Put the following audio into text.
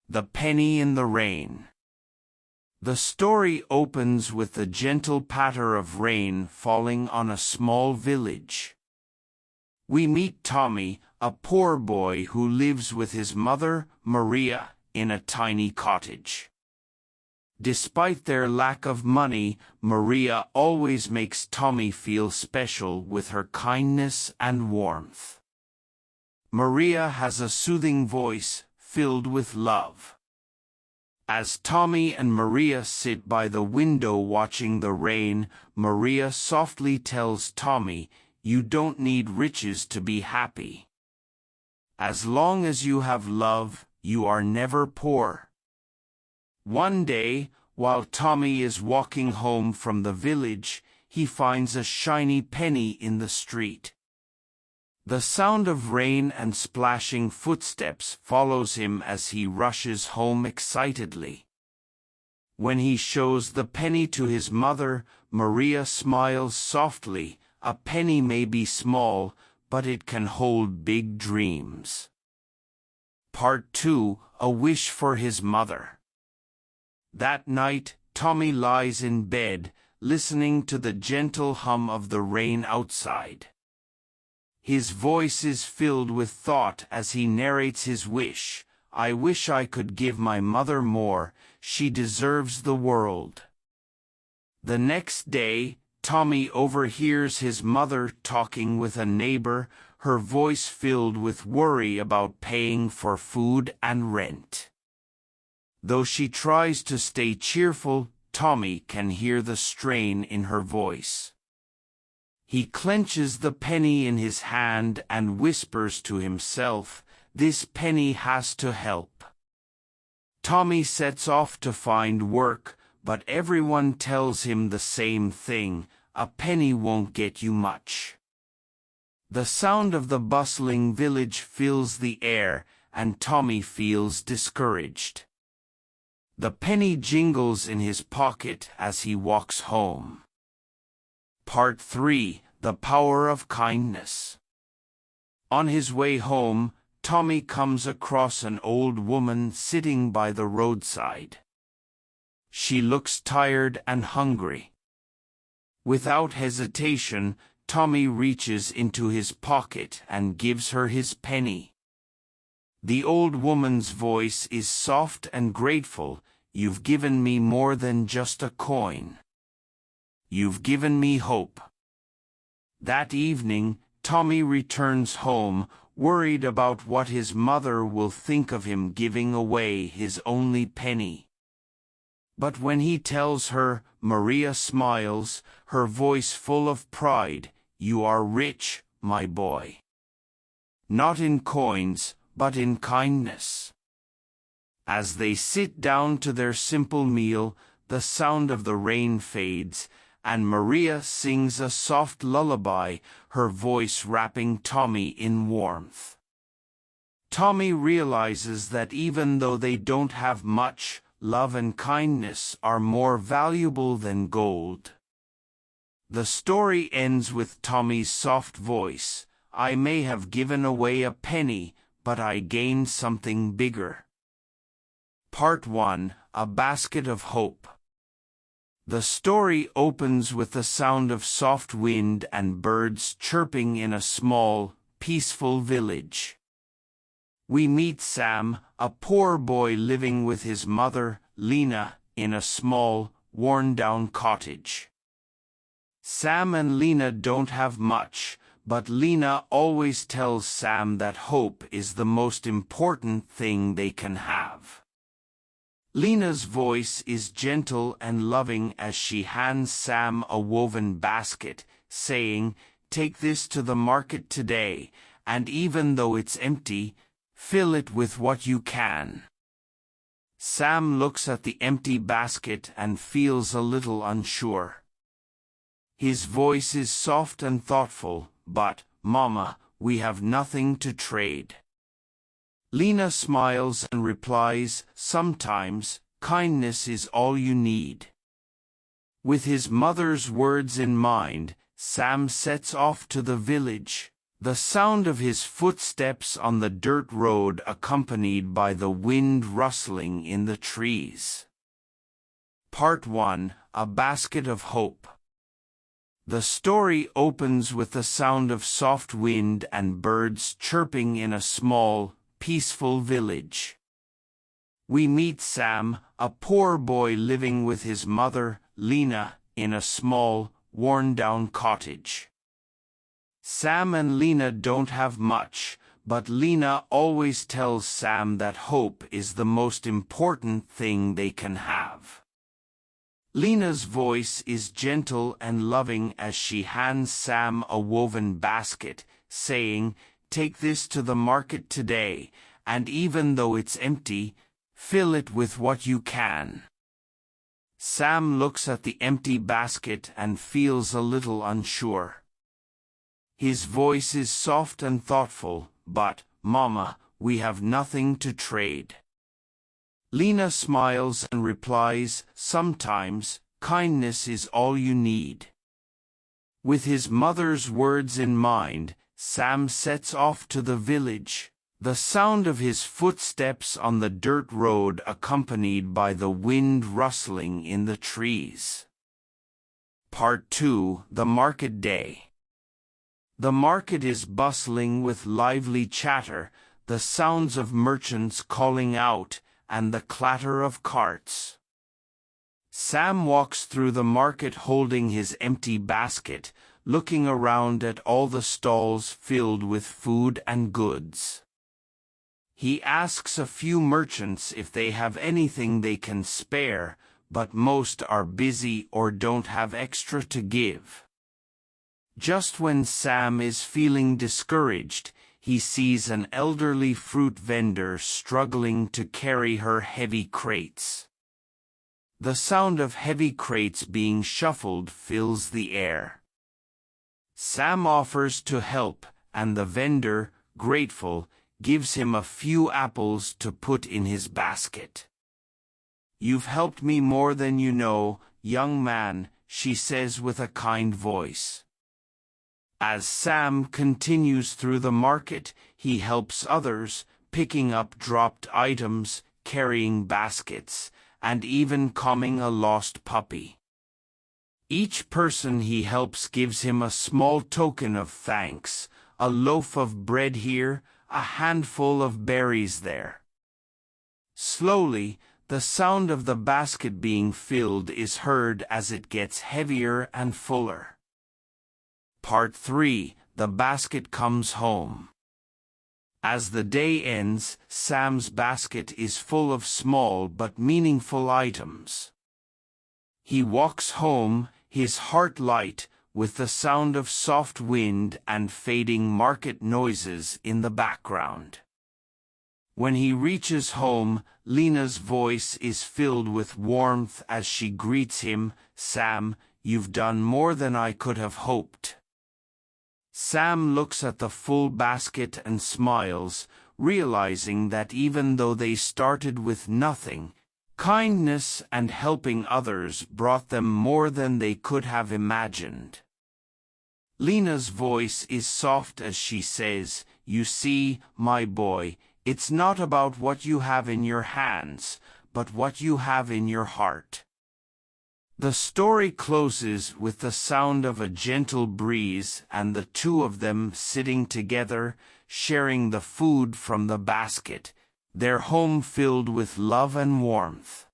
The Penny in the Rain. The story opens with the gentle patter of rain falling on a small village. We meet Tommy, a poor boy who lives with his mother, Maria, in a tiny cottage. Despite their lack of money, Maria always makes Tommy feel special with her kindness and warmth. Maria has a soothing voice, filled with love. As Tommy and Maria sit by the window watching the rain, Maria softly tells Tommy, "You don't need riches to be happy. As long as you have love, you are never poor." One day, while Tommy is walking home from the village, he finds a shiny penny in the street. The sound of rain and splashing footsteps follows him as he rushes home excitedly. When he shows the penny to his mother, Maria smiles softly. A penny may be small, but it can hold big dreams. Part 2: A Wish for His Mother. That night, Tommy lies in bed, listening to the gentle hum of the rain outside. His voice is filled with thought as he narrates his wish. "I wish I could give my mother more. She deserves the world." The next day, Tommy overhears his mother talking with a neighbor, her voice filled with worry about paying for food and rent. Though she tries to stay cheerful, Tommy can hear the strain in her voice. He clenches the penny in his hand and whispers to himself, "This penny has to help." Tommy sets off to find work, but everyone tells him the same thing: a penny won't get you much. The sound of the bustling village fills the air, and Tommy feels discouraged. The penny jingles in his pocket as he walks home. Part 3: The Power of Kindness. On his way home, Tommy comes across an old woman sitting by the roadside. She looks tired and hungry. Without hesitation, Tommy reaches into his pocket and gives her his penny. The old woman's voice is soft and grateful. "You've given me more than just a coin. You've given me hope." That evening, Tommy returns home, worried about what his mother will think of him giving away his only penny. But when he tells her, Maria smiles, her voice full of pride. "You are rich, my boy. Not in coins, but in kindness." As they sit down to their simple meal, the sound of the rain fades, and Maria sings a soft lullaby, her voice wrapping Tommy in warmth. Tommy realizes that even though they don't have much, love and kindness are more valuable than gold. The story ends with Tommy's soft voice. "I may have given away a penny, but I gained something bigger." Part 1: A Basket of Hope. The story opens with the sound of soft wind and birds chirping in a small, peaceful village. We meet Sam, a poor boy living with his mother, Lena, in a small, worn-down cottage. Sam and Lena don't have much, but Lena always tells Sam that hope is the most important thing they can have. Lena's voice is gentle and loving as she hands Sam a woven basket, saying, "Take this to the market today, and even though it's empty, fill it with what you can." Sam looks at the empty basket and feels a little unsure. His voice is soft and thoughtful, "But, Mama, we have nothing to trade." Lena smiles and replies, "Sometimes, kindness is all you need." With his mother's words in mind, Sam sets off to the village, The sound of his footsteps on the dirt road accompanied by the wind rustling in the trees. Part 1: A Basket of Hope. The story opens with the sound of soft wind and birds chirping in a small, peaceful village. We meet Sam, a poor boy living with his mother, Lena, in a small, worn-down cottage. Sam and Lena don't have much, but Lena always tells Sam that hope is the most important thing they can have. Lena's voice is gentle and loving as she hands Sam a woven basket, saying, "Take this to the market today, and even though it's empty, fill it with what you can." Sam looks at the empty basket and feels a little unsure. His voice is soft and thoughtful, "But, Mama, we have nothing to trade." Lena smiles and replies, "Sometimes, kindness is all you need." With his mother's words in mind, Sam sets off to the village, the sound of his footsteps on the dirt road accompanied by the wind rustling in the trees. Part 2: The Market Day. The market is bustling with lively chatter, the sounds of merchants calling out, and the clatter of carts. Sam walks through the market holding his empty basket, looking around at all the stalls filled with food and goods. He asks a few merchants if they have anything they can spare, but most are busy or don't have extra to give. Just when Sam is feeling discouraged, he sees an elderly fruit vendor struggling to carry her heavy crates. The sound of heavy crates being shuffled fills the air. Sam offers to help, and the vendor, grateful, gives him a few apples to put in his basket. "You've helped me more than you know, young man," she says with a kind voice. As Sam continues through the market, he helps others, picking up dropped items, carrying baskets, and even calming a lost puppy. Each person he helps gives him a small token of thanks, a loaf of bread here, a handful of berries there. Slowly, the sound of the basket being filled is heard as it gets heavier and fuller. Part 3: The Basket Comes Home. As the day ends, Sam's basket is full of small but meaningful items. He walks home, his heart light, with the sound of soft wind and fading market noises in the background. When he reaches home, Lena's voice is filled with warmth as she greets him, "Sam, you've done more than I could have hoped." Sam looks at the full basket and smiles, realizing that even though they started with nothing, kindness and helping others brought them more than they could have imagined. Lena's voice is soft as she says, "You see, my boy, it's not about what you have in your hands, but what you have in your heart." The story closes with the sound of a gentle breeze and the two of them sitting together, sharing the food from the basket, their home filled with love and warmth.